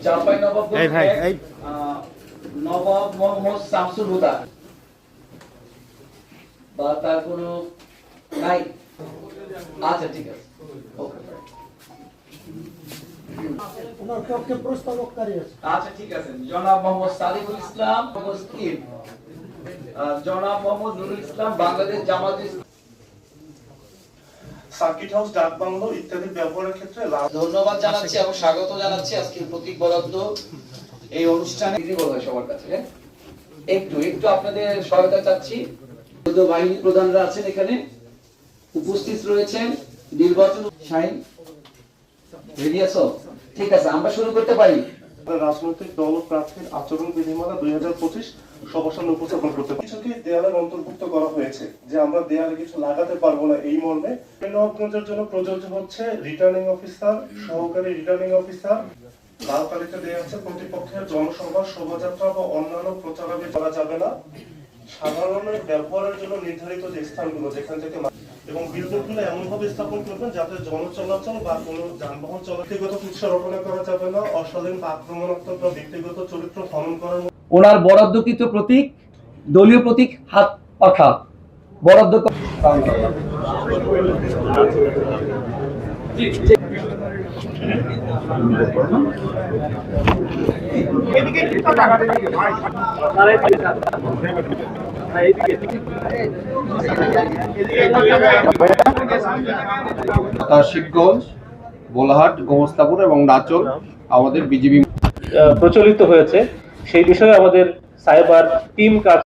চাঁপাইনবাবগঞ্জ এই ভাই, এই। নবাব মোহাম্মদ শামসুল হুদা বা তার কোনো নাই? আচ্ছা ঠিক আছে, ওকে। আচ্ছা ঠিক আছে, জনাব মোহাম্মদ সাদিকুল ইসলাম মুসলিম, জনাব মোহাম্মদ নুরুল ইসলাম বাংলাদেশ জামাত সার্কিট হাউস, ডাক বাংলো ইত্যাদি ব্যবহারের ক্ষেত্রে ধন্যবাদ জানাচ্ছি এবং স্বাগত জানাচ্ছি আজকে প্রতীক বরাদ্দ এই অনুষ্ঠানে সবার কাছে। একটু একটু আপনাদের সহায়তা চাচ্ছি। বাহিনী প্রধানরা আছেন এখানে উপস্থিত রয়েছেন। নির্বাচন শাহিন রেডি আছো? ঠিক আছে, আমরা শুরু করতে পারি। রাজনৈতিক দল ও প্রার্থীর আচরণ বিধিমালা 2025 সবার সামনে উপস্থাপন করতে পারি। কিছুকে দেয়ালের অন্তর্ভুক্ত করা হয়েছে যে আমরা দেয়ালে কিছু লাগাতে পারবো না, এই মর্মে নবাবগঞ্জের জন্য প্রযোজ্য হচ্ছে রিটার্নিং অফিসার, সহকারী রিটার্নিং অফিসার। লাল তালিকা দেওয়া আছে প্রতিপক্ষের জনসভা, শোভাযাত্রা বা অন্যান্য প্রচারাদি করা যাবে না। সাধারণের ব্যবহারের জন্য নির্ধারিত যে স্থানগুলো যেখান থেকে এবং বিলবোর্ডগুলো এমনভাবে স্থাপন করবেন যাতে জনচলাচল বা কোনো যানবাহন ব্যক্তিগত কুৎসারোপণা করা যাবে না। অশালীন বা আক্রমণাত্মক বা ব্যক্তিগত চরিত্র হনন করার ওনার বরাদ্দকৃত প্রতীক দলীয় প্রতীক হাত পাখা বরাদ্দ শিবগঞ্জ, বোলাহাট, গোমস্তাপুর এবং নাচল আমাদের বিজিবি প্রচলিত হয়েছে, সেই বিষয়ে আমাদের সাইবার টিম কাজ